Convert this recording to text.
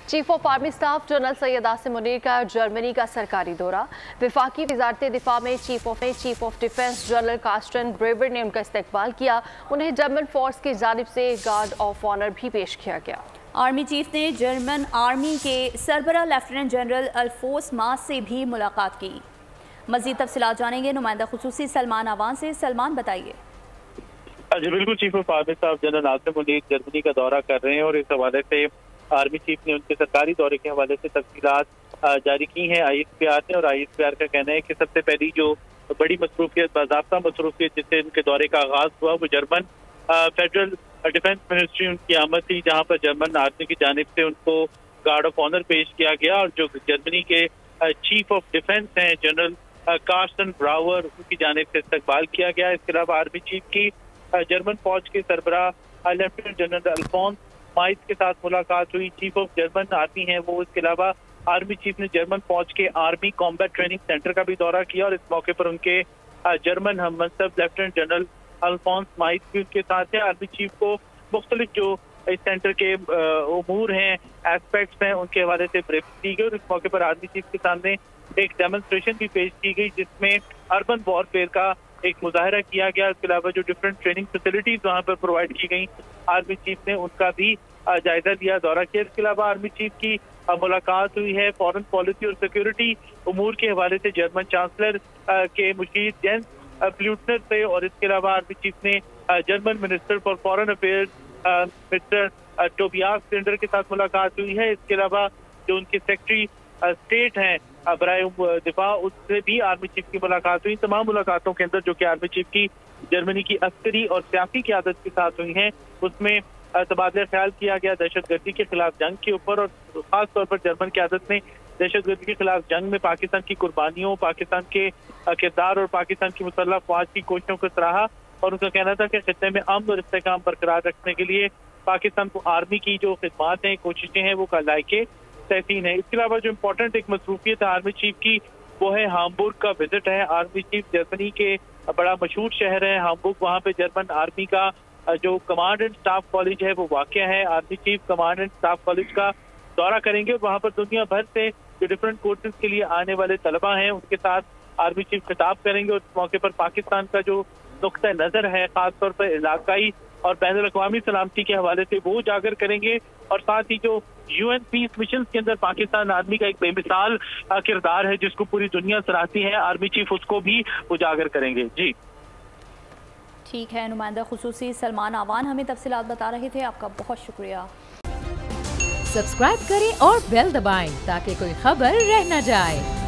Chief of army staff general Syed Asim Munir का Germany का सरकारी दौरा। वफाकी वजारत दिफा में chief of defence general Carsten graver ने उनका इस्तकबाल किया। उन्हें जर्मन फोर्स की जानिब से गार्ड ऑफ ऑनर भी पेश किया गया। आर्मी चीफ ने जर्मन आर्मी के सरबराह लेफ्टिनेंट जनरल अल्फोंस मास से भी मुलाकात की। मज़ीद तफसीलात जानेंगे नुमाइंदा खुसूसी सलमान अवान से। सलमान, बताइए। जी बिल्कुल, chief of army staff general Asim Munir Germany का दौरा कर रहे हैं और इस हवाले से आर्मी चीफ ने उनके सरकारी दौरे के हवाले से तफसीलात जारी की हैं ISPR ने। और ISPR का कहना है कि सबसे पहली जो बड़ी मसरूफियत, बाज़ाब्ता मसरूफियत जिससे उनके दौरे का आगाज हुआ वो जर्मन फेडरल डिफेंस मिनिस्ट्री उनकी आमद थी, जहाँ पर जर्मन आर्मी की जानिब से उनको गार्ड ऑफ ऑनर पेश किया गया। और जो जर्मनी के चीफ ऑफ डिफेंस हैं जनरल कार्स्टन ब्रावर, उनकी जानिब से इस्तकबाल किया गया। इसके अलावा आर्मी चीफ की जर्मन फौज के सरबराह लेफ्टिनेंट जनरल अल्फोंस माइस के साथ मुलाकात हुई। चीफ ऑफ जर्मन आर्मी हैं वो। इसके अलावा आर्मी चीफ ने जर्मन फौज के आर्मी कॉम्बैट ट्रेनिंग सेंटर का भी दौरा किया और इस मौके पर उनके जर्मन हममनसब लेफ्टिनेंट जनरल अल्फोंस माइस भी उनके साथ है। आर्मी चीफ को मुख्तलिफ जो इस सेंटर के उमूर हैं, एस्पेक्ट्स हैं, उनके हवाले से ब्रीफ की गई। और इस मौके पर आर्मी चीफ के सामने एक डेमोन्स्ट्रेशन भी पेश की गई जिसमें अर्बन वॉरफेयर का एक मुजाहरा किया गया। इसके अलावा जो डिफरेंट ट्रेनिंग फैसिलिटीज वहाँ पर प्रोवाइड की गई, आर्मी चीफ ने उनका भी जायजा लिया, दौरा किया। इसके अलावा आर्मी चीफ की मुलाकात हुई है फॉरेन पॉलिसी और सिक्योरिटी उमूर के हवाले से जर्मन चांसलर के मुशीर जेंस प्लूटनर से। और इसके अलावा आर्मी चीफ ने German minister for foreign affairs mister Tobias Lindner के साथ मुलाकात हुई है। इसके अलावा जो उनके सेक्रेटरी स्टेट हैं बराए दिफा, उससे भी आर्मी चीफ की मुलाकात हुई। तमाम मुलाकातों के अंदर जो कि आर्मी चीफ की जर्मनी की अस्करी और सियासी क़यादत के साथ हुई हैं, उसमें तबादला ख्याल किया गया दहशतगर्दी के खिलाफ जंग के ऊपर। और खास तौर पर जर्मन क़यादत ने दहशतगर्दी के खिलाफ जंग में पाकिस्तान की कुर्बानियों, पाकिस्तान के किरदार और पाकिस्तान की मुसल्लह फ़ौज की कोशिशों को सराहा। और उनका कहना था कि खित्ते में अमन और इस्तेहकाम बरकरार रखने के लिए पाकिस्तान को आर्मी की जो खिदमात हैं, कोशिशें हैं, वो लायके तहसीन है। इसके अलावा जो इम्पोर्टेंट एक मसरूफियत है आर्मी चीफ की, वो है हामबुर्ग का विजिट है। आर्मी चीफ जर्मनी के बड़ा मशहूर शहर है हामबुर्ग, वहाँ पे जर्मन आर्मी का जो कमांड एंड स्टाफ कॉलेज है वो वाक़या है। Army chief command and staff college का दौरा करेंगे और वहाँ पर दुनिया भर से जो डिफरेंट कोर्सेज के लिए आने वाले तलबा हैं उनके साथ आर्मी चीफ खिताब करेंगे। और इस मौके पर पाकिस्तान का जो नुक्ता नज़र है खासतौर पर इलाकाई और बैनुल अक़वामी सलामती के हवाले से वो उजागर करेंगे। और साथ ही जो UN पीस मिशन के अंदर पाकिस्तान आर्मी का एक बेमिसाल किरदार है जिसको पूरी दुनिया सराहती है, आर्मी चीफ उसको भी उजागर करेंगे। जी ठीक है, नुमाइंदा खुसूसी सलमान अवान हमें तफसीलात बता रहे थे। आपका बहुत शुक्रिया। सब्सक्राइब करें और बेल दबाएं ताकि कोई खबर रह न जाए।